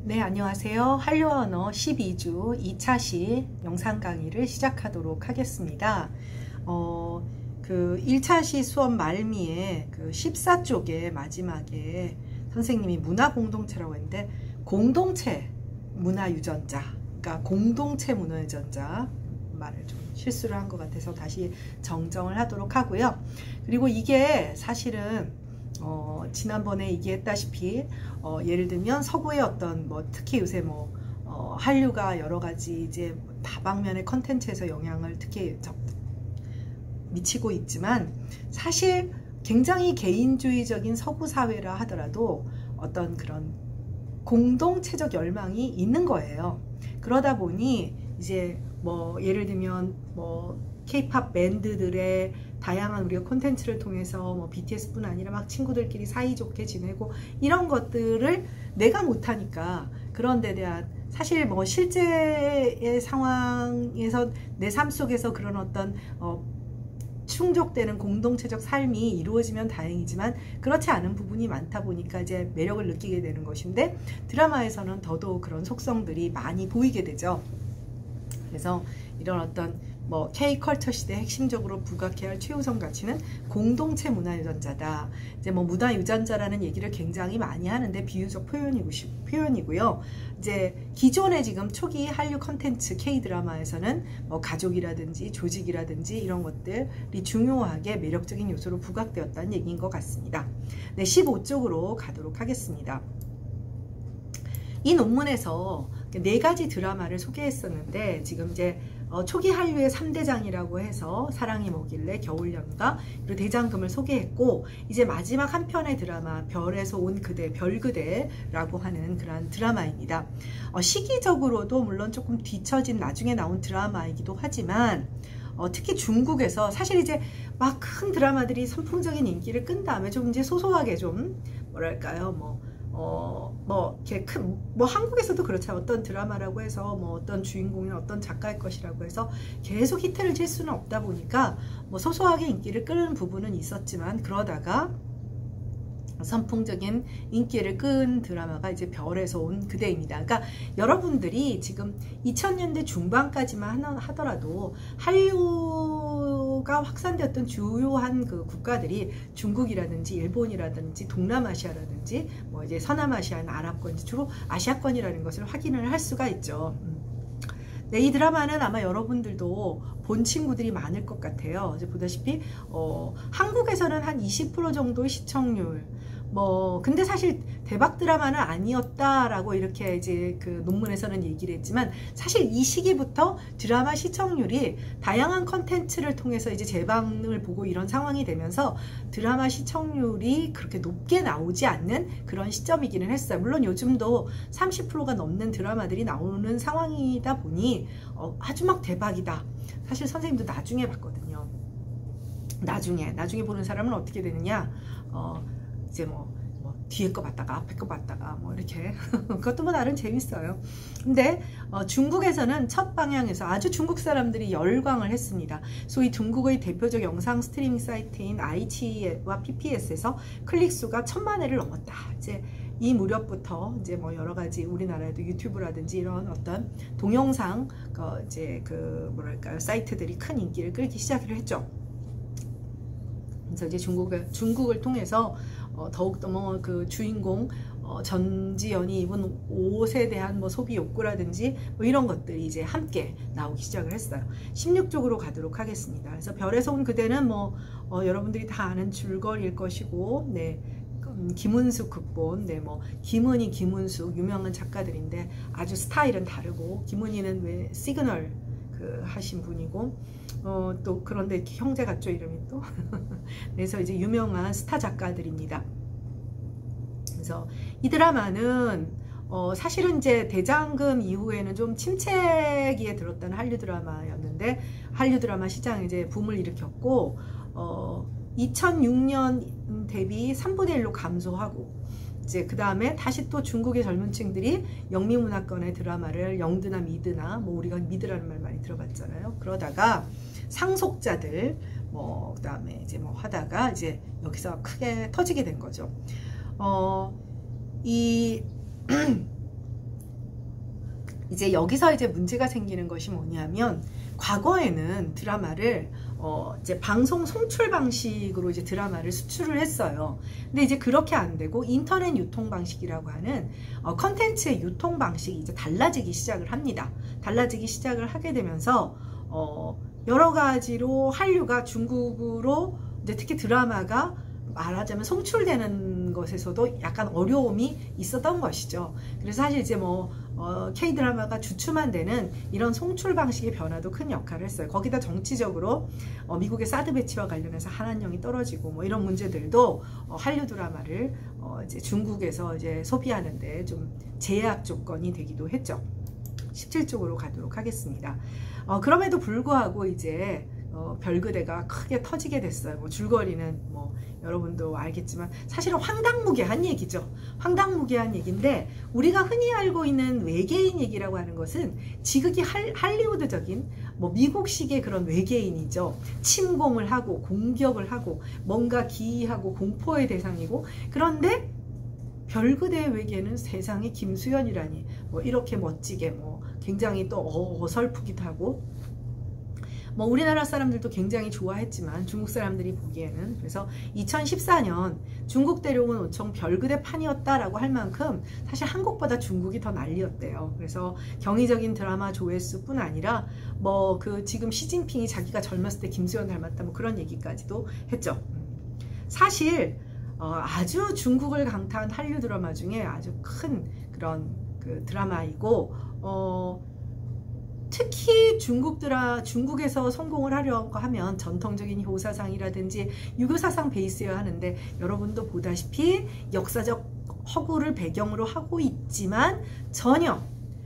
네, 안녕하세요. 한류어 언어 12주 2차시 영상 강의를 시작하도록 하겠습니다. 그 1차시 수업 말미에 그 14쪽의 마지막에 선생님이 문화공동체라고 했는데 공동체 문화유전자, 그러니까 공동체 문화유전자 말을 좀 실수를 한 것 같아서 다시 정정을 하도록 하고요. 그리고 이게 사실은 지난번에 얘기했다시피 예를 들면 서구의 어떤 특히 요새 한류가 여러 가지 이제 다방면의 컨텐츠에서 영향을 특히 미치고 있지만 사실 굉장히 개인주의적인 서구 사회라 하더라도 어떤 그런 공동체적 열망이 있는 거예요. 그러다 보니 이제 예를 들면 K-팝 밴드들의 다양한 우리가 콘텐츠를 통해서 BTS뿐 아니라 막 친구들끼리 사이좋게 지내고 이런 것들을 내가 못하니까 그런 데 대한 사실 실제의 상황에서 내 삶 속에서 그런 어떤 충족되는 공동체적 삶이 이루어지면 다행이지만 그렇지 않은 부분이 많다 보니까 이제 매력을 느끼게 되는 것인데 드라마에서는 더더욱 그런 속성들이 많이 보이게 되죠. 그래서 이런 어떤 K컬처 시대에 핵심적으로 부각해야 할 최우선 가치는 공동체 문화유전자다. 이제 문화유전자라는 얘기를 굉장히 많이 하는데 비유적 표현이고요. 이제 기존의 지금 초기 한류 컨텐츠 K드라마에서는 가족이라든지 조직이라든지 이런 것들이 중요하게 매력적인 요소로 부각되었다는 얘기인 것 같습니다. 네, 15쪽으로 가도록 하겠습니다. 이 논문에서 4가지 드라마를 소개했었는데 지금 이제 초기 한류의 3대장이라고 해서 사랑이 뭐길래, 겨울연가, 그리고 대장금을 소개했고 이제 마지막 한 편의 드라마 별에서 온 그대, 별그대라고 하는 그런 드라마입니다. 시기적으로도 물론 조금 뒤처진 나중에 나온 드라마이기도 하지만 특히 중국에서 사실 이제 막 큰 드라마들이 선풍적인 인기를 끈 다음에 좀 이제 소소하게 좀 뭐랄까요 이렇게 한국에서도 그렇죠. 어떤 드라마라고 해서 어떤 주인공이나 어떤 작가의 것이라고 해서 계속 히트를 칠 수는 없다 보니까 소소하게 인기를 끄는 부분은 있었지만 그러다가 선풍적인 인기를 끈 드라마가 이제 별에서 온 그대입니다. 그러니까 여러분들이 지금 2000년대 중반까지만 하더라도 한류가 확산되었던 주요한 그 국가들이 중국이라든지 일본이라든지 동남아시아라든지 이제 서남아시아는 아랍권, 주로 아시아권이라는 것을 확인을 할 수가 있죠. 네, 이 드라마는 아마 여러분들도 본 친구들이 많을 것 같아요. 이제 보다시피 한국에서는 한 20% 정도의 시청률, 근데 사실 대박 드라마는 아니었다라고 이렇게 이제 그 논문에서는 얘기를 했지만 사실 이 시기부터 드라마 시청률이 다양한 컨텐츠를 통해서 이제 재방을 보고 이런 상황이 되면서 드라마 시청률이 그렇게 높게 나오지 않는 그런 시점이기는 했어요. 물론 요즘도 30%가 넘는 드라마들이 나오는 상황이다 보니 아주 막 대박이다. 사실 선생님도 나중에 봤거든요. 나중에 보는 사람은 어떻게 되느냐? 이제 뒤에 거 봤다가 앞에 거 봤다가 이렇게 그것도 나름 재밌어요. 근데 중국에서는 첫 방향에서 아주 중국 사람들이 열광을 했습니다. 소위 중국의 대표적 영상 스트리밍 사이트인 iQIY와 PPS에서 클릭수가 1000만 회를 넘었다. 이제 이 무렵부터 이제 여러 가지 우리나라에도 유튜브라든지 이런 어떤 동영상 이제 뭐랄까요 사이트들이 큰 인기를 끌기 시작을 했죠. 그래서 이제 중국을 통해서 더욱더 그 주인공 전지현이 입은 옷에 대한 소비 욕구라든지 이런 것들이 이제 함께 나오기 시작을 했어요. 16쪽으로 가도록 하겠습니다. 그래서 별에서 온 그대는 여러분들이 다 아는 줄거리일 것이고, 네. 김은숙 극본, 네, 김은희, 김은숙 유명한 작가들인데 아주 스타일은 다르고, 김은희는 왜 시그널 하신 분이고, 또 그런데 형제 같죠, 이름이 또. 그래서 이제 유명한 스타 작가들입니다. 그래서 이 드라마는 사실은 이제 대장금 이후에는 좀 침체기에 들었던 한류 드라마였는데 한류 드라마 시장에 이제 붐을 일으켰고 2006년 대비 3분의 1로 감소하고 이제 그 다음에 다시 또 중국의 젊은 층들이 영미문화권의 드라마를 영드나 미드나 우리가 미드라는 말 많이 들어봤잖아요. 그러다가 상속자들 그 다음에 이제 하다가 이제 여기서 크게 터지게 된 거죠. 이 이제 여기서 이제 문제가 생기는 것이 뭐냐면, 과거에는 드라마를 이제 방송 송출 방식으로 이제 드라마를 수출을 했어요. 근데 이제 그렇게 안 되고 인터넷 유통 방식이라고 하는 컨텐츠의 유통 방식이 이제 달라지기 시작을 합니다. 달라지기 시작을 하게 되면서 여러 가지로 한류가 중국으로 이제 특히 드라마가 말하자면 송출되는 것에서도 약간 어려움이 있었던 것이죠. 그래서 사실 이제 뭐 K-드라마가 주춤한 데는 이런 송출 방식의 변화도 큰 역할을 했어요. 거기다 정치적으로 미국의 사드 배치와 관련해서 한한령이 떨어지고 뭐 이런 문제들도 한류 드라마를 이제 중국에서 이제 소비하는데 좀 제약 조건이 되기도 했죠. 17쪽으로 가도록 하겠습니다. 그럼에도 불구하고 이제 별그대가 크게 터지게 됐어요. 뭐 줄거리는 뭐 여러분도 알겠지만 사실은 황당무계한 얘기죠. 황당무계한 얘기인데, 우리가 흔히 알고 있는 외계인 얘기라고 하는 것은 지극히 할리우드적인 뭐 미국식의 그런 외계인이죠. 침공을 하고 공격을 하고 뭔가 기이하고 공포의 대상이고, 그런데 별그대의 외계는 세상에 김수현이라니 뭐 이렇게 멋지게 뭐 굉장히 또 어설프기도 하고, 뭐 우리나라 사람들도 굉장히 좋아했지만 중국 사람들이 보기에는, 그래서 2014년 중국 대륙은 온통 별그대 판이었다라고 할 만큼 사실 한국보다 중국이 더 난리였대요. 그래서 경이적인 드라마 조회수뿐 아니라 뭐 그 지금 시진핑이 자기가 젊었을 때 김수현 닮았다 뭐 그런 얘기까지도 했죠. 사실 아주 중국을 강타한 한류 드라마 중에 아주 큰 그런 그 드라마이고, 특히 중국에서 성공을 하려고 하면 전통적인 효사상이라든지 유교사상 베이스여야 하는데, 여러분도 보다시피 역사적 허구를 배경으로 하고 있지만 전혀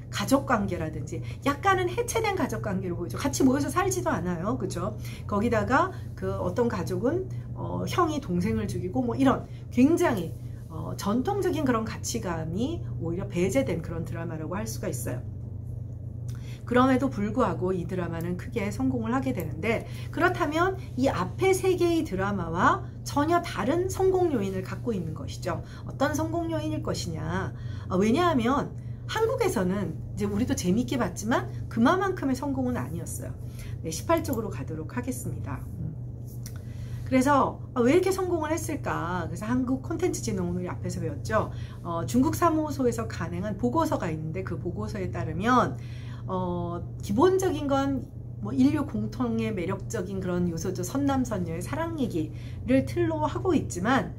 가족관계라든지 약간은 해체된 가족관계로 보이죠. 같이 모여서 살지도 않아요. 그죠? 거기다가 그 어떤 가족은 형이 동생을 죽이고 뭐 이런 굉장히 전통적인 그런 가치감이 오히려 배제된 그런 드라마라고 할 수가 있어요. 그럼에도 불구하고 이 드라마는 크게 성공을 하게 되는데, 그렇다면 이 앞에 세 개의 드라마와 전혀 다른 성공 요인을 갖고 있는 것이죠. 어떤 성공 요인일 것이냐. 왜냐하면 한국에서는 이제 우리도 재밌게 봤지만 그만큼의 성공은 아니었어요. 네, 18쪽으로 가도록 하겠습니다. 그래서 왜 이렇게 성공을 했을까? 그래서 한국콘텐츠진흥원이 앞에서 배웠죠. 중국 사무소에서 간행한 보고서가 있는데, 그 보고서에 따르면 기본적인 건 뭐 인류 공통의 매력적인 그런 요소죠. 선남선녀의 사랑 얘기를 틀로 하고 있지만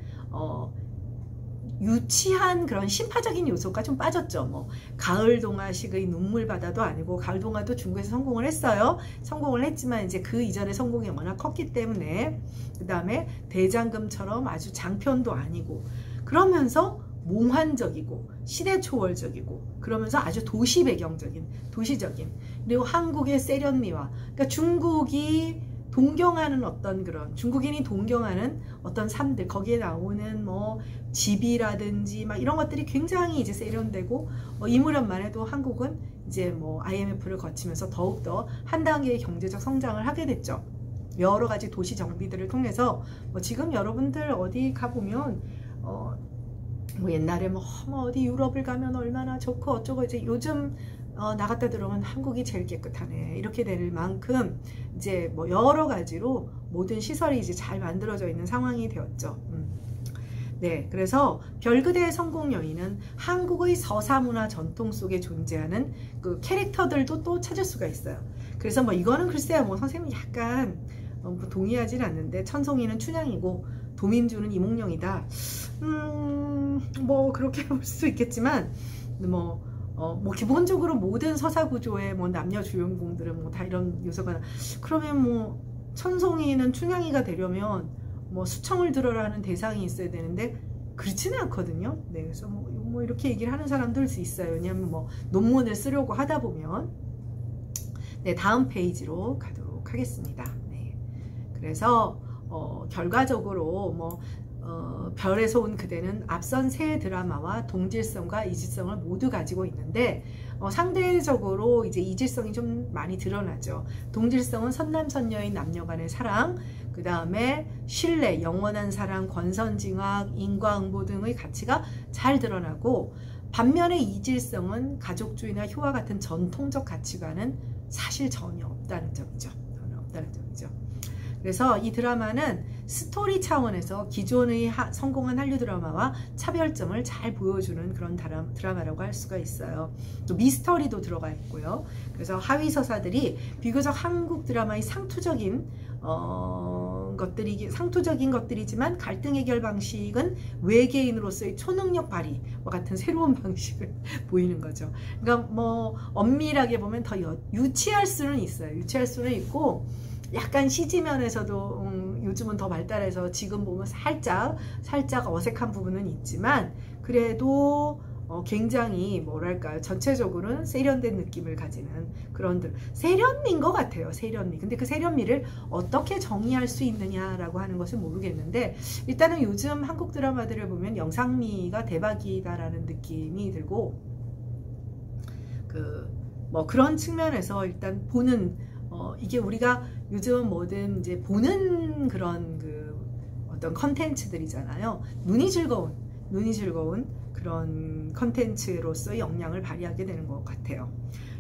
유치한 그런 심파적인 요소가 좀 빠졌죠. 뭐 가을동화식의 눈물바다도 아니고, 가을동화도 중국에서 성공을 했어요. 성공을 했지만 이제 그 이전에 성공이 워낙 컸기 때문에, 그 다음에 대장금처럼 아주 장편도 아니고, 그러면서 몽환적이고 시대 초월적이고, 그러면서 아주 도시 배경적인, 도시적인, 그리고 한국의 세련미와, 그러니까 중국이 동경하는 어떤 그런, 중국인이 동경하는 어떤 삶들, 거기에 나오는 뭐 집이라든지 막 이런 것들이 굉장히 이제 세련되고, 이 무렵만 해도 한국은 이제 뭐 IMF를 거치면서 더욱더 한 단계의 경제적 성장을 하게 됐죠. 여러 가지 도시 정비들을 통해서 뭐 지금 여러분들 어디 가보면 뭐 옛날에 뭐 어디 유럽을 가면 얼마나 좋고 어쩌고, 이제 요즘 나갔다 들어오면 한국이 제일 깨끗하네 이렇게 될 만큼 이제 뭐 여러 가지로 모든 시설이 이제 잘 만들어져 있는 상황이 되었죠. 네, 그래서 별그대의 성공 요인은 한국의 서사문화 전통 속에 존재하는 그 캐릭터들도 또 찾을 수가 있어요. 그래서 뭐 이거는 글쎄요, 뭐 선생님이 약간 동의하진 않는데, 천송이는 춘향이고 도민주는 이몽룡이다. 뭐 그렇게 볼 수 있겠지만, 뭐 기본적으로 모든 서사 구조의 뭐 남녀 주인공들은 뭐 다 이런 요소가, 그러면 뭐 천송이는 춘향이가 되려면 뭐 수청을 들어라 하는 대상이 있어야 되는데 그렇지는 않거든요. 네, 그래서 뭐 이렇게 얘기를 하는 사람들 수 있어요. 왜냐하면 뭐 논문을 쓰려고 하다 보면. 네, 다음 페이지로 가도록 하겠습니다. 네, 그래서 결과적으로 뭐 별에서 온 그대는 앞선 세 드라마와 동질성과 이질성을 모두 가지고 있는데, 상대적으로 이제 이질성이 좀 많이 드러나죠. 동질성은 선남선녀인 남녀간의 사랑, 그 다음에 신뢰, 영원한 사랑, 권선징악, 인과응보 등의 가치가 잘 드러나고, 반면에 이질성은 가족주의나 효와 같은 전통적 가치관은 사실 전혀 없다는 점이죠. 전혀 없다는 점이죠. 그래서 이 드라마는 스토리 차원에서 기존의 성공한 한류 드라마와 차별점을 잘 보여주는 그런 드라마라고 할 수가 있어요. 또 미스터리도 들어가 있고요. 그래서 하위 서사들이 비교적 한국 드라마의 상투적인 것들이지만 갈등 해결 방식은 외계인으로서의 초능력 발휘와 같은 새로운 방식을 보이는 거죠. 그러니까 뭐 엄밀하게 보면 더 유치할 수는 있어요. 유치할 수는 있고 약간 CG 면에서도 요즘은 더 발달해서 지금 보면 살짝 어색한 부분은 있지만 그래도 굉장히 뭐랄까요, 전체적으로는 세련된 느낌을 가지는 그런 세련미인 것 같아요. 세련미. 근데 그 세련미를 어떻게 정의할 수 있느냐라고 하는 것은 모르겠는데, 일단은 요즘 한국 드라마들을 보면 영상미가 대박이다라는 느낌이 들고, 뭐 그런 측면에서 일단 보는 이게 우리가 요즘 뭐든 이제 보는 그런 어떤 컨텐츠들이잖아요. 눈이 즐거운 그런 컨텐츠로서의 역량을 발휘하게 되는 것 같아요.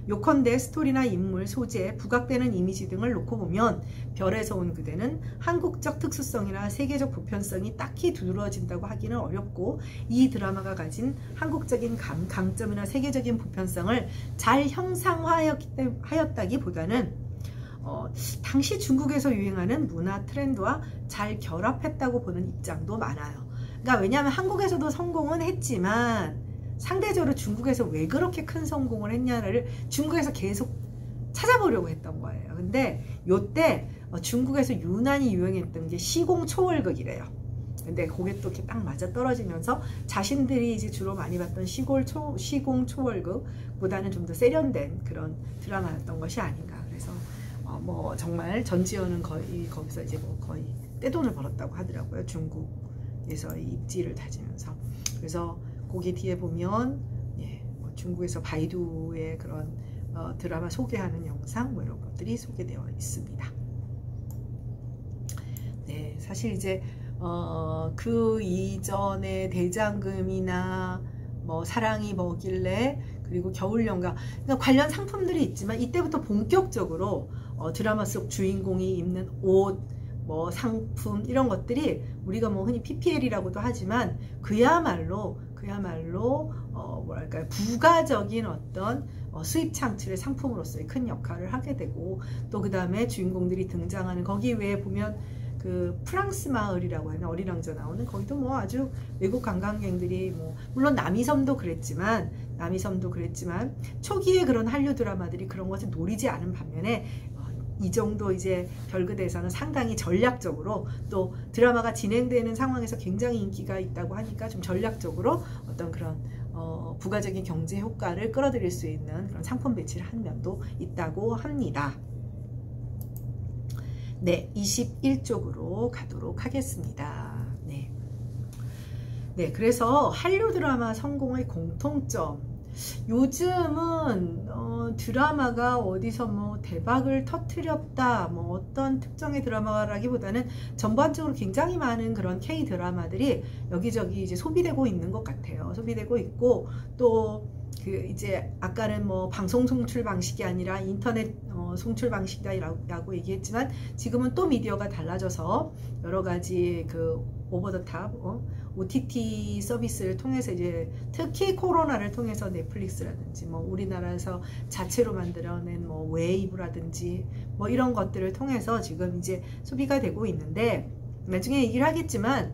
요컨대 스토리나 인물, 소재, 부각되는 이미지 등을 놓고 보면 별에서 온 그대는 한국적 특수성이나 세계적 보편성이 딱히 두드러진다고 하기는 어렵고, 이 드라마가 가진 한국적인 강점이나 세계적인 보편성을 잘 형상화하였다기보다는 당시 중국에서 유행하는 문화 트렌드와 잘 결합했다고 보는 입장도 많아요. 그러니까 왜냐하면 한국에서도 성공은 했지만 상대적으로 중국에서 왜 그렇게 큰 성공을 했냐를 중국에서 계속 찾아보려고 했던 거예요. 근데 요때 중국에서 유난히 유행했던 게 시공초월극이래요. 근데 그게 또 이렇게 딱 맞아 떨어지면서 자신들이 이제 주로 많이 봤던 시공초월극보다는 좀 더 세련된 그런 드라마였던 것이 아닌가. 그래서 뭐 정말 전지현은 거의 거기서 이제 뭐 거의 떼돈을 벌었다고 하더라고요. 중국에서 입지를 다지면서. 그래서 거기 뒤에 보면 뭐 중국에서 바이두의 그런 드라마 소개하는 영상 뭐 이런 것들이 소개되어 있습니다. 네, 사실 이제 그 이전에 대장금이나 뭐 사랑이 뭐길래, 그리고 겨울연가, 그러니까 관련 상품들이 있지만 이때부터 본격적으로 드라마 속 주인공이 입는 옷, 뭐 상품 이런 것들이 우리가 뭐 흔히 PPL이라고도 하지만 그야말로 뭐랄까요, 부가적인 어떤 수입 창출의 상품으로서의 큰 역할을 하게 되고, 또 그 다음에 주인공들이 등장하는 거기 외에 보면 그 프랑스 마을이라고 하는 어린왕자 나오는, 거기도 뭐 아주 외국 관광객들이 뭐 물론 남이섬도 그랬지만 초기에 그런 한류 드라마들이 그런 것을 노리지 않은 반면에 이 정도 이제 별그대에서는 상당히 전략적으로, 또 드라마가 진행되는 상황에서 굉장히 인기가 있다고 하니까 좀 전략적으로 어떤 그런 부가적인 경제 효과를 끌어들일 수 있는 그런 상품 배치를 한 면도 있다고 합니다. 네, 21쪽으로 가도록 하겠습니다. 네, 그래서 한류 드라마 성공의 공통점, 요즘은 드라마가 어디서 뭐 대박을 터뜨렸다, 뭐 어떤 특정의 드라마라기보다는 전반적으로 굉장히 많은 그런 K 드라마들이 여기저기 이제 소비되고 있는 것 같아요. 소비되고 있고, 또 이제 아까는 뭐 방송 송출 방식이 아니라 인터넷 송출 방식이라고 얘기했지만, 지금은 또 미디어가 달라져서 여러 가지 오버 더 탑 OTT 서비스를 통해서, 이제 특히 코로나를 통해서 넷플릭스라든지 뭐 우리나라에서 자체로 만들어낸 뭐 웨이브라든지 뭐 이런 것들을 통해서 지금 이제 소비가 되고 있는데, 나중에 얘기를 하겠지만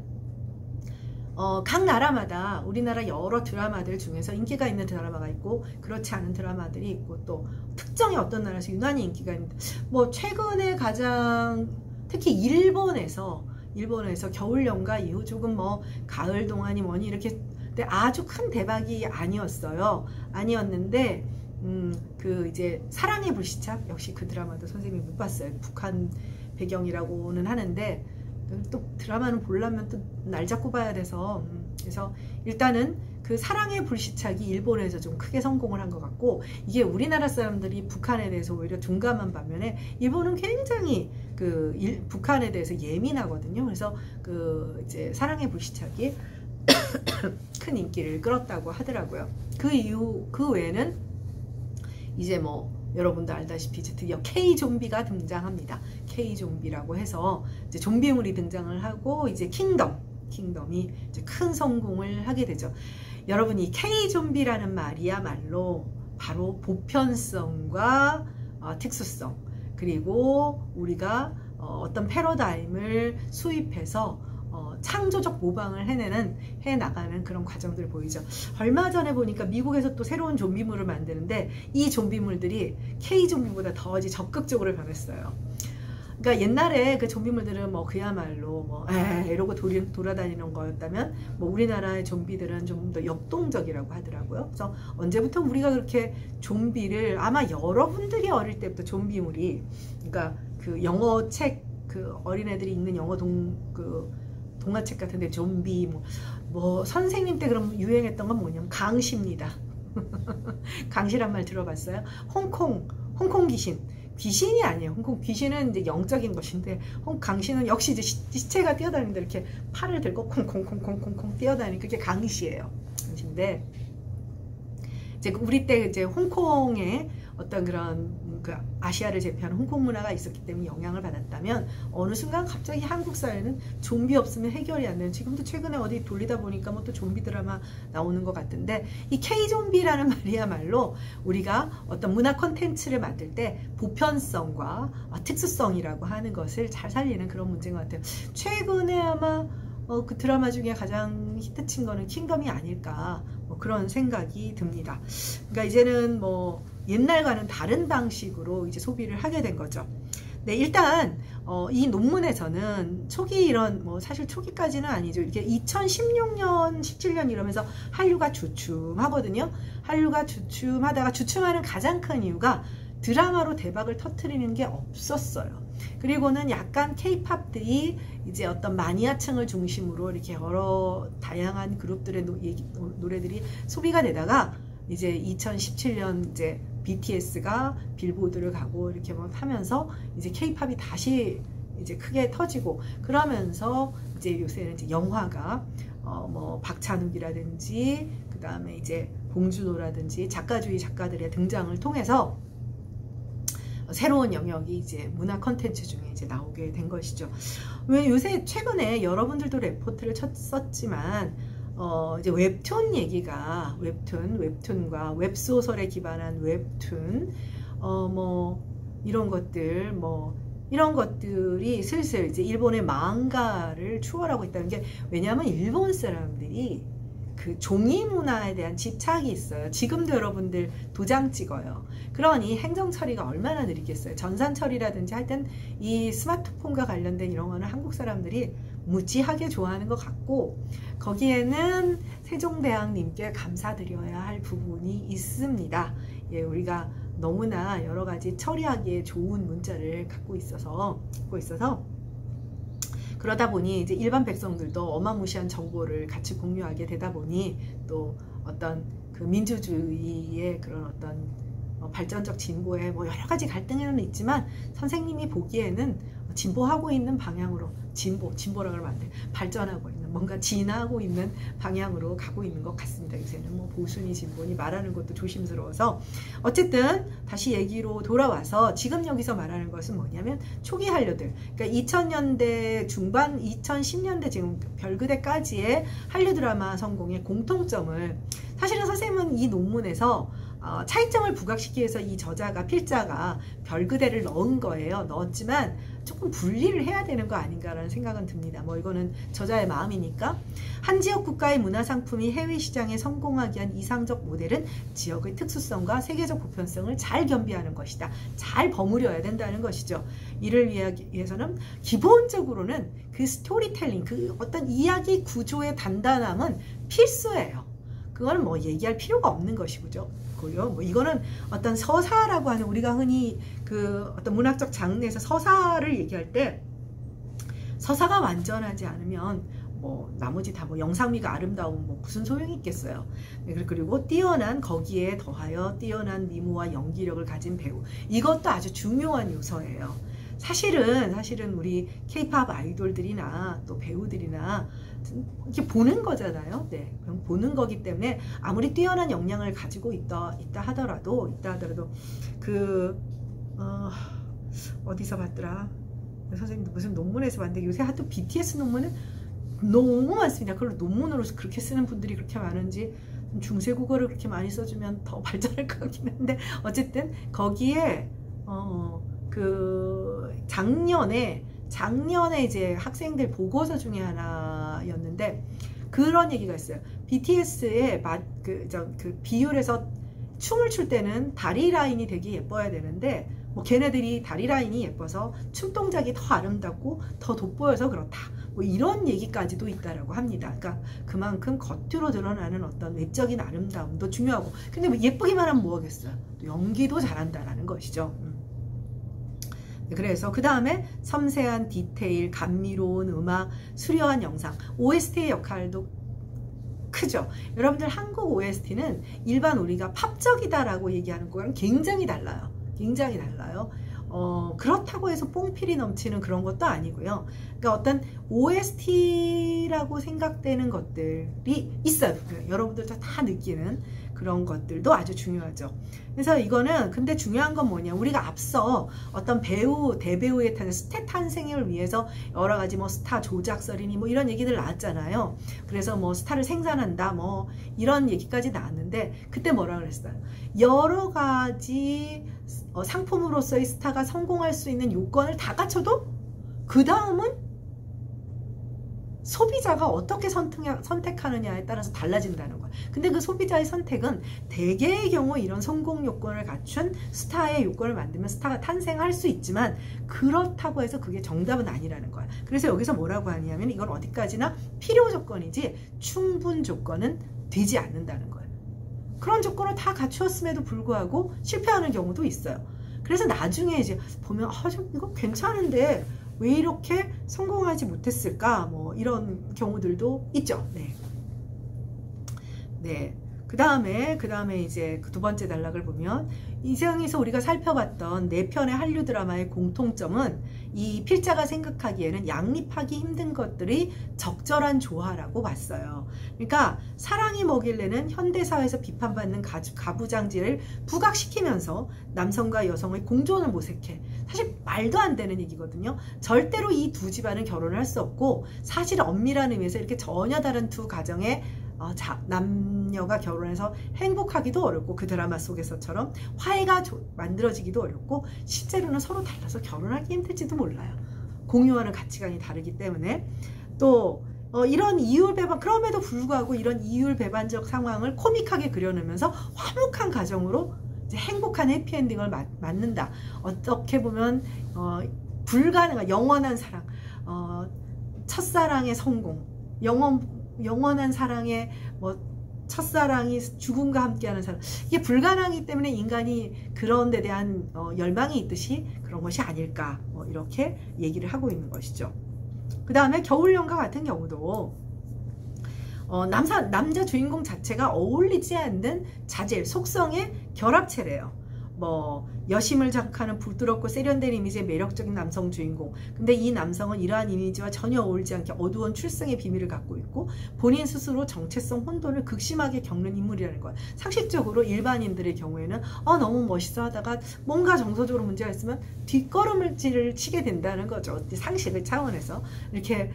각 나라마다 우리나라 여러 드라마들 중에서 인기가 있는 드라마가 있고 그렇지 않은 드라마들이 있고, 또 특정히 어떤 나라에서 유난히 인기가 있는, 뭐 최근에 가장 특히 일본에서 겨울연가 이후 조금 뭐 가을 동안이 뭐니 이렇게 아주 큰 대박이 아니었는데 이제 사랑의 불시착, 역시 그 드라마도 선생님이 못 봤어요. 북한 배경이라고는 하는데 또 드라마는 보려면 또 날 잡고 봐야 돼서, 그래서 일단은 그 사랑의 불시착이 일본에서 좀 크게 성공을 한 것 같고, 이게 우리나라 사람들이 북한에 대해서 오히려 둔감한 반면에 일본은 굉장히 북한에 대해서 예민하거든요. 그래서 이제 사랑의 불시착이 큰 인기를 끌었다고 하더라고요. 그 이후 그 외에는 이제 뭐 여러분도 알다시피 이제 드디어 K 좀비가 등장합니다. K 좀비라고 해서 이제 좀비물이 등장을 하고 이제 킹덤이 이제 큰 성공을 하게 되죠. 여러분 이 K 좀비라는 말이야말로 바로 보편성과 특수성, 그리고 우리가 어떤 패러다임을 수입해서 창조적 모방을 해나가는 그런 과정들을 보이죠. 얼마 전에 보니까 미국에서 또 새로운 좀비물을 만드는데 이 좀비물들이 K 좀비보다 더 적극적으로 변했어요. 그러니까 옛날에 그 좀비물들은 뭐 그야말로 뭐 이러고 돌아다니는 거였다면 뭐 우리나라의 좀비들은 좀 더 역동적이라고 하더라고요. 그래서 언제부터 우리가 그렇게 좀비를, 아마 여러분들이 어릴 때부터 좀비물이, 그러니까 그 영어 책, 그 어린애들이 읽는 영어 동화책 같은데 좀비 뭐 선생님 때 그럼 유행했던 건 뭐냐면 강시입니다. 강시란 말 들어봤어요? 홍콩 귀신이 아니에요. 홍콩 귀신은 이제 영적인 것인데 강시는 역시 이제 시체가 뛰어다니는데 이렇게 팔을 들고 콩콩콩콩콩콩 뛰어다니는 그게 강시예요. 강시인데 이제 우리 때 이제 홍콩에 어떤 그런 그 아시아를 제패하는 홍콩 문화가 있었기 때문에 영향을 받았다면 어느 순간 갑자기 한국 사회는 좀비 없으면 해결이 안 되는, 지금도 최근에 어디 돌리다 보니까 뭐 또 좀비 드라마 나오는 것 같은데, 이 K-좀비라는 말이야말로 우리가 어떤 문화 콘텐츠를 만들 때 보편성과 특수성이라고 하는 것을 잘 살리는 그런 문제인 것 같아요. 최근에 아마 그 드라마 중에 가장 히트친 거는 킹덤이 아닐까, 뭐 그런 생각이 듭니다. 그러니까 이제는 뭐 옛날과는 다른 방식으로 이제 소비를 하게 된 거죠. 네, 일단 이 논문에서는 초기 이런 뭐 사실 초기까지는 아니죠. 이렇게 2016년, 17년 이러면서 한류가 주춤하거든요. 한류가 주춤하다가, 주춤하는 가장 큰 이유가 드라마로 대박을 터트리는 게 없었어요. 그리고는 약간 케이팝들이 이제 어떤 마니아층을 중심으로 이렇게 여러 다양한 그룹들의 노래들이 소비가 되다가 이제 2017년 이제 BTS가 빌보드를 가고 이렇게 막 하면서 이제 케이팝이 다시 이제 크게 터지고, 그러면서 이제 요새는 이제 영화가 뭐 박찬욱이라든지 그 다음에 이제 봉준호라든지 작가주의 작가들의 등장을 통해서 새로운 영역이 이제 문화 컨텐츠 중에 이제 나오게 된 것이죠. 왜 요새 최근에 여러분들도 레포트를 썼지만 이제 웹툰 얘기가, 웹툰과 웹소설에 기반한 웹툰, 뭐 이런 것들이 슬슬 이제 일본의 망가를 추월하고 있다는 게, 왜냐하면 일본 사람들이 그 종이 문화에 대한 집착이 있어요. 지금도 여러분들 도장 찍어요. 그러니 행정 처리가 얼마나 느리겠어요. 전산 처리라든지 하여튼 이 스마트폰과 관련된 이런 거는 한국 사람들이 무지하게 좋아하는 것 같고, 거기에는 세종대왕님께 감사드려야 할 부분이 있습니다. 예, 우리가 너무나 여러 가지 처리하기에 좋은 문자를 갖고 있어서 그러다 보니 이제 일반 백성들도 어마무시한 정보를 같이 공유하게 되다 보니 또 어떤 그 민주주의의 그런 어떤 발전적 진보에 뭐 여러 가지 갈등은 있지만, 선생님이 보기에는 진보하고 있는 방향으로, 진보라 그러면 안 돼, 발전하고 있는, 뭔가 진화하고 있는 방향으로 가고 있는 것 같습니다. 요새는 뭐 보수니 진보니 말하는 것도 조심스러워서, 어쨌든 다시 얘기로 돌아와서 지금 여기서 말하는 것은 뭐냐면 초기 한류들, 그러니까 2000년대 중반 2010년대 지금 별그대까지의 한류 드라마 성공의 공통점을, 사실은 선생님은 이 논문에서 차이점을 부각시키기 위해서 이 필자가 별그대를 넣은 거예요. 넣었지만 조금 분리를 해야 되는 거 아닌가라는 생각은 듭니다. 뭐 이거는 저자의 마음이니까. 한 지역 국가의 문화상품이 해외 시장에 성공하기 위한 이상적 모델은 지역의 특수성과 세계적 보편성을 잘 겸비하는 것이다. 잘 버무려야 된다는 것이죠. 이를 위해서는 기본적으로는 그 스토리텔링, 그 어떤 이야기 구조의 단단함은 필수예요. 그거는 뭐 얘기할 필요가 없는 것이고요. 뭐 이거는 어떤 서사라고 하는, 우리가 흔히 그 어떤 문학적 장르에서 서사를 얘기할 때 서사가 완전하지 않으면 뭐 나머지 다 뭐 영상미가 아름다운 뭐 무슨 소용이 있겠어요. 그리고 거기에 더하여 뛰어난 미모와 연기력을 가진 배우, 이것도 아주 중요한 요소예요. 사실은 우리 K-팝 아이돌들이나 또 배우들이나 이렇게 보는 거잖아요. 네, 보는 거기 때문에 아무리 뛰어난 역량을 가지고 있다 하더라도 어디서 봤더라? 선생님도 무슨 논문에서 봤는데 요새 하도 BTS 논문은 너무 많습니다. 그걸 논문으로 그렇게 쓰는 분들이 그렇게 많은지 중세 국어를 그렇게 많이 써주면 더 발전할 것 같긴 한데 어쨌든 거기에 그 작년에 이제 학생들 보고서 중에 하나였는데 그런 얘기가 있어요. BTS의 그 비율에서 춤을 출 때는 다리 라인이 되게 예뻐야 되는데 뭐 걔네들이 다리 라인이 예뻐서 춤 동작이 더 아름답고 더 돋보여서 그렇다. 뭐 이런 얘기까지도 있다라고 합니다. 그러니까 그만큼 겉으로 드러나는 어떤 외적인 아름다움도 중요하고 근데 뭐 예쁘기만 하면 뭐하겠어요. 또 연기도 잘한다라는 것이죠. 그래서 그 다음에 섬세한 디테일, 감미로운 음악, 수려한 영상, OST의 역할도 크죠. 여러분들 한국 OST는 일반 우리가 팝적이다라고 얘기하는 거랑 굉장히 달라요. 굉장히 달라요. 그렇다고 해서 뽕필이 넘치는 그런 것도 아니고요. 그러니까 어떤 OST라고 생각되는 것들이 있어요. 여러분들도 다 느끼는 그런 것들도 아주 중요하죠. 그래서 이거는 근데 중요한 건 뭐냐, 우리가 앞서 어떤 배우, 대배우의 스타 탄생을 위해서 여러 가지 뭐 스타 조작설이니 뭐 이런 얘기들 나왔잖아요. 그래서 뭐 스타를 생산한다 뭐 이런 얘기까지 나왔는데 그때 뭐라 그랬어요? 여러 가지 상품으로서의 스타가 성공할 수 있는 요건을 다 갖춰도 그 다음은 소비자가 어떻게 선택하느냐에 따라서 달라진다는 거야. 근데 그 소비자의 선택은 대개의 경우 이런 성공 요건을 갖춘 스타의 요건을 만들면 스타가 탄생할 수 있지만 그렇다고 해서 그게 정답은 아니라는 거야. 그래서 여기서 뭐라고 하냐면 이건 어디까지나 필요 조건이지 충분 조건은 되지 않는다는 거야. 그런 조건을 다 갖추었음에도 불구하고 실패하는 경우도 있어요. 그래서 나중에 이제 보면 이거 괜찮은데 왜 이렇게 성공하지 못했을까? 뭐 이런 경우들도 있죠. 네. 네. 그 다음에 이제 그 두 번째 단락을 보면 이 세상에서 우리가 살펴봤던 4편의 한류 드라마의 공통점은 이 필자가 생각하기에는 양립하기 힘든 것들이 적절한 조화라고 봤어요. 그러니까 사랑이 뭐길래는 현대사회에서 비판받는 가부장제를 부각시키면서 남성과 여성의 공존을 모색해. 사실 말도 안 되는 얘기거든요. 절대로 이 두 집안은 결혼을 할 수 없고 사실 엄밀한 의미에서 이렇게 전혀 다른 두 가정의 남녀가 결혼해서 행복하기도 어렵고 그 드라마 속에서처럼 화해가 만들어지기도 어렵고 실제로는 서로 달라서 결혼하기 힘들지도 몰라요. 공유하는 가치관이 다르기 때문에 또 이런 이율배반, 그럼에도 불구하고 이런 이율배반적 상황을 코믹하게 그려내면서 화목한 가정으로 이제 행복한 해피엔딩을 맞는다. 어떻게 보면 불가능한 영원한 사랑, 첫사랑의 성공, 영원한 사랑의 첫사랑이 죽음과 함께하는 사랑, 이게 불가능하기 때문에 인간이 그런 데 대한 열망이 있듯이 그런 것이 아닐까 이렇게 얘기를 하고 있는 것이죠. 그 다음에 겨울연가 같은 경우도 남자 주인공 자체가 어울리지 않는 자질, 속성의 결합체래요. 여심을 자극하는 부드럽고 세련된 이미지의 매력적인 남성 주인공. 근데 이 남성은 이러한 이미지와 전혀 어울리지 않게 어두운 출생의 비밀을 갖고 있고 본인 스스로 정체성 혼돈을 극심하게 겪는 인물이라는 거야. 상식적으로 일반인들의 경우에는 너무 멋있어 하다가 뭔가 정서적으로 문제가 있으면 뒷걸음질을 치게 된다는 거죠. 상식의 차원에서 이렇게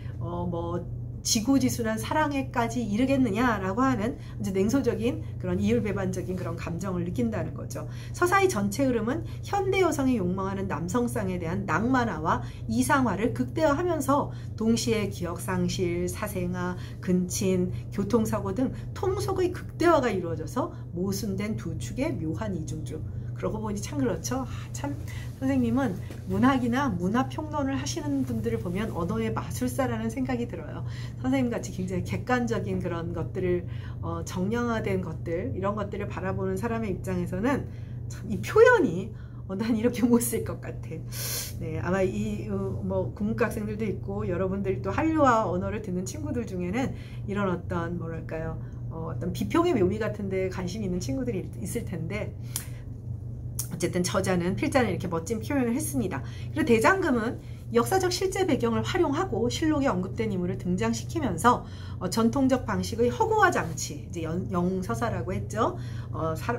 지고지순한 사랑에까지 이르겠느냐라고 하는 이제 냉소적인 그런 이율배반적인 그런 감정을 느낀다는 거죠. 서사의 전체 흐름은 현대 여성이 욕망하는 남성상에 대한 낭만화와 이상화를 극대화하면서 동시에 기억상실, 사생아, 근친, 교통사고 등 통속의 극대화가 이루어져서 모순된 두 축의 묘한 이중주. 그러고 보니 참 그렇죠. 참 선생님은 문학이나 문화평론을 하시는 분들을 보면 언어의 마술사라는 생각이 들어요. 선생님같이 굉장히 객관적인 그런 것들을 정량화된 것들, 이런 것들을 바라보는 사람의 입장에서는 참 이 표현이 난 이렇게 못 쓸 것 같아. 네, 아마 국문학생들도 있고 여러분들 또 한류와 언어를 듣는 친구들 중에는 이런 어떤 뭐랄까요, 어떤 비평의 묘미 같은 데 관심 있는 친구들이 있을 텐데 어쨌든 저자는 필자는 이렇게 멋진 표현을 했습니다. 그리고 대장금은 역사적 실제 배경을 활용하고 실록에 언급된 인물을 등장시키면서 전통적 방식의 허구화 장치, 이제 영웅서사라고 했죠.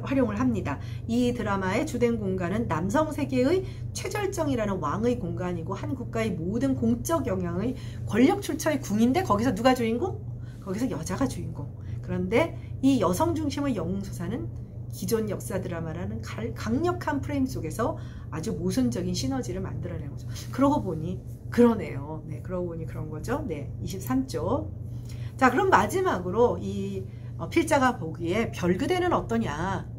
활용을 합니다. 이 드라마의 주된 공간은 남성 세계의 최절정이라는 왕의 공간이고 한 국가의 모든 공적 영향의 권력 출처의 궁인데 거기서 누가 주인공? 거기서 여자가 주인공. 그런데 이 여성 중심의 영웅서사는 기존 역사 드라마라는 강력한 프레임 속에서 아주 모순적인 시너지를 만들어낸 거죠. 그러고 보니 그러네요. 네, 그러고 보니 그런 거죠. 네, 23쪽. 자, 그럼 마지막으로 이 필자가 보기에 별그대는 어떠냐?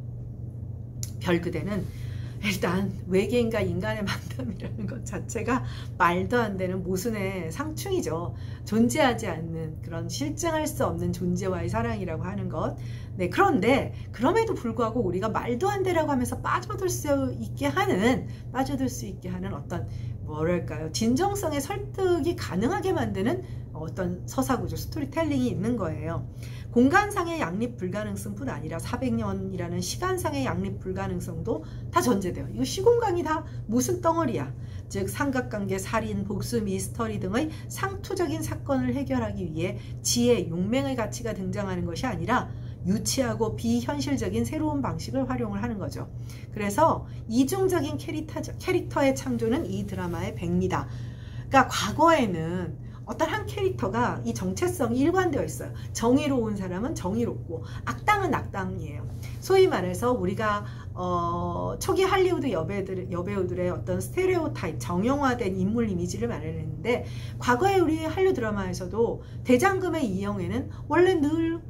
별그대는 일단 외계인과 인간의 만남이라는 것 자체가 말도 안 되는 모순의 상충이죠. 존재하지 않는 그런 실증할 수 없는 존재와의 사랑이라고 하는 것. 네, 그런데 그럼에도 불구하고 우리가 말도 안 되라고 하면서 빠져들 수 있게 하는 어떤 뭐랄까요, 진정성의 설득이 가능하게 만드는 어떤 서사구조, 스토리텔링이 있는 거예요. 공간상의 양립 불가능성뿐 아니라 400년이라는 시간상의 양립 불가능성도 다 전제돼요. 이거 시공간이 다 무슨 덩어리야. 즉 삼각관계, 살인, 복수, 미스터리 등의 상투적인 사건을 해결하기 위해 지혜, 용맹의 가치가 등장하는 것이 아니라 유치하고 비현실적인 새로운 방식을 활용을 하는 거죠. 그래서 이중적인 캐릭터의 창조는 이 드라마의 백미다. 그러니까 과거에는 어떤 한 캐릭터가 이 정체성이 일관되어 있어요. 정의로운 사람은 정의롭고 악당은 악당이에요. 소위 말해서 우리가 초기 할리우드 여배우들의 어떤 스테레오타입, 정형화된 인물 이미지를 마련했는데 과거에 우리 한류 드라마에서도 대장금의 이영애는 원래 늘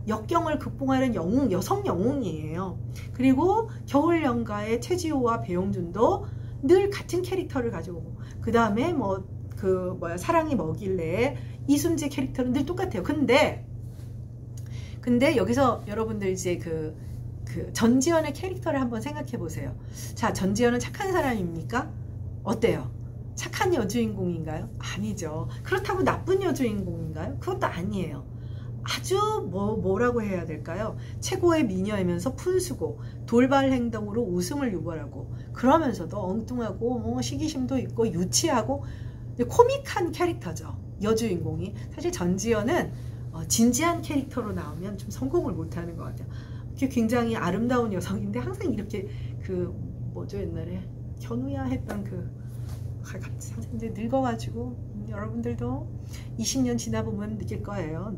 역경을 극복하는 여성 영웅이에요. 그리고 겨울연가의 최지호와 배용준도 늘 같은 캐릭터를 가지고 그 다음에 사랑이 뭐길래 이순재 캐릭터는 늘 똑같아요. 근데 여기서 여러분들 이제 그 전지현의 캐릭터를 한번 생각해 보세요. 자, 전지현은 착한 사람입니까? 어때요? 착한 여주인공인가요? 아니죠. 그렇다고 나쁜 여주인공인가요? 그것도 아니에요. 아주 뭐라고 해야 될까요? 최고의 미녀이면서 푼수고 돌발 행동으로 웃음을 유발하고 그러면서도 엉뚱하고 시기심도 있고 유치하고 코믹한 캐릭터죠. 여주인공이. 사실 전지현은 진지한 캐릭터로 나오면 좀 성공을 못하는 것 같아요. 굉장히 아름다운 여성인데 항상 이렇게 옛날에 견우야 했던 이제 늙어가지고 여러분들도 20년 지나보면 느낄 거예요.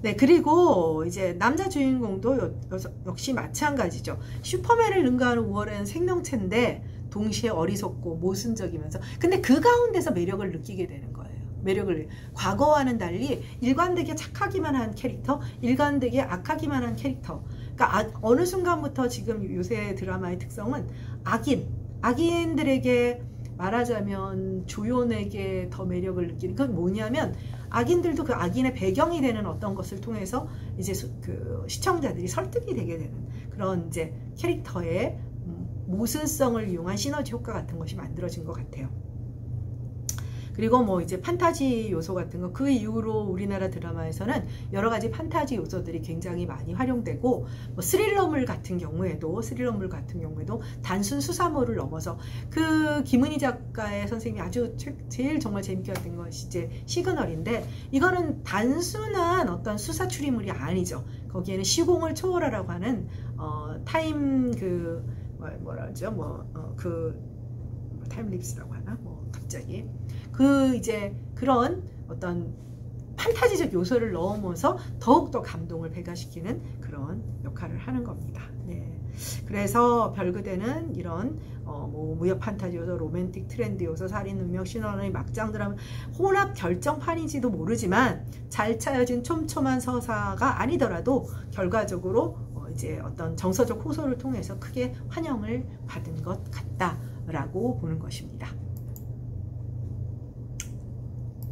네, 그리고 이제 남자 주인공도 역시 마찬가지죠. 슈퍼맨을 능가하는 우월한 생명체인데 동시에 어리석고 모순적이면서 근데 그 가운데서 매력을 느끼게 되는 거예요. 과거와는 달리 일관되게 착하기만 한 캐릭터, 일관되게 악하기만 한 캐릭터. 그러니까 어느 순간부터 지금 요새 드라마의 특성은 악인들에게 말하자면 조연에게 더 매력을 느끼는 그건 뭐냐면 악인들도 그 악인의 배경이 되는 어떤 것을 통해서 이제 시청자들이 설득이 되게 되는 그런 이제 캐릭터의 모순성을 이용한 시너지 효과 같은 것이 만들어진 것 같아요. 그리고 이제 판타지 요소 같은 거 그 이후로 우리나라 드라마에서는 여러 가지 판타지 요소들이 굉장히 많이 활용되고 스릴러물 같은 경우에도 단순 수사물을 넘어서 김은희 작가의 선생님이 아주 제일 정말 재밌게 봤던 것이 이제 시그널인데 이거는 단순한 어떤 수사 추리물이 아니죠. 거기에는 시공을 초월하라고 하는 타임 타임립스라고 하나 갑자기 이제 그런 어떤 판타지적 요소를 넣으면서 더욱더 감동을 배가시키는 그런 역할을 하는 겁니다. 네. 그래서 별그대는 이런 무협 판타지 요소, 로맨틱 트렌드 요소, 살인, 능력, 신화의 막장 드라마 혼합 결정판인지도 모르지만 잘 짜여진 촘촘한 서사가 아니더라도 결과적으로 이제 어떤 정서적 호소를 통해서 크게 환영을 받은 것 같다라고 보는 것입니다.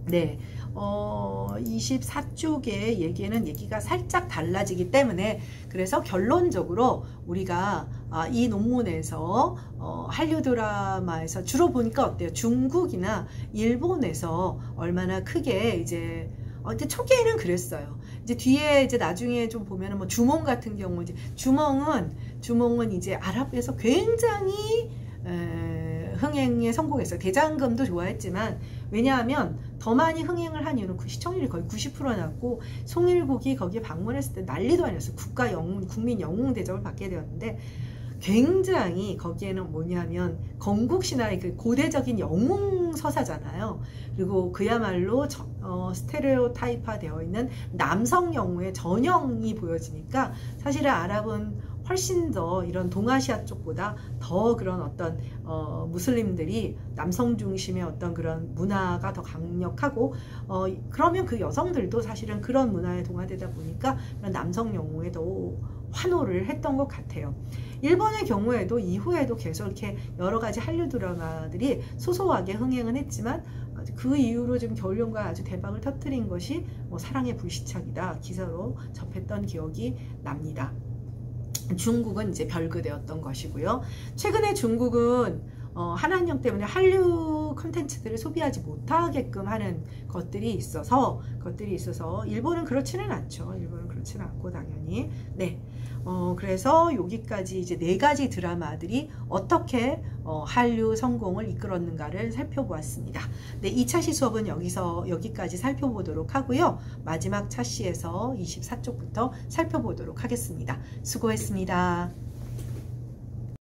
네, 24쪽의 얘기가 살짝 달라지기 때문에 그래서 결론적으로 우리가 이 논문에서 한류 드라마에서 주로 보니까 어때요? 중국이나 일본에서 얼마나 크게 이제 초기에는 그랬어요. 이제 뒤에 이제 나중에 좀 보면은 주몽 같은 경우 이제 주몽은 주몽은 이제 아랍에서 굉장히 흥행에 성공했어요. 대장금도 좋아했지만, 왜냐하면 더 많이 흥행을 한 이유는 그 시청률이 거의 90% 났고, 송일국이 거기에 방문했을 때 난리도 아니었어요. 국가 영웅, 국민 영웅 대접을 받게 되었는데, 굉장히 거기에는 뭐냐면 건국 신화의 그 고대적인 영웅 서사잖아요. 그리고 그야말로 스테레오 타입화 되어 있는 남성 영웅의 전형이 보여지니까, 사실은 아랍은 훨씬 더 이런 동아시아 쪽보다 더 그런 어떤 무슬림들이 남성 중심의 어떤 그런 문화가 더 강력하고, 그러면 그 여성들도 사실은 그런 문화에 동화되다 보니까 그런 남성 영웅에 더 환호를 했던 것 같아요. 일본의 경우에도 이후에도 계속 이렇게 여러 가지 한류 드라마들이 소소하게 흥행은 했지만, 그 이후로 좀 겨울연가 아주 대박을 터뜨린 것이 사랑의 불시착이다 기사로 접했던 기억이 납니다. 중국은 이제 별그되었던 것이고요. 최근에 중국은 한한령 때문에 한류 콘텐츠들을 소비하지 못하게끔 하는 것들이 있어서 일본은 그렇지는 않죠. 일본은 그렇지는 않고 당연히. 네. 그래서 여기까지 이제 4가지 드라마들이 어떻게 한류 성공을 이끌었는가를 살펴보았습니다. 네, 2차 시 수업은 여기까지 살펴보도록 하고요. 마지막 차시에서 24쪽부터 살펴보도록 하겠습니다. 수고했습니다.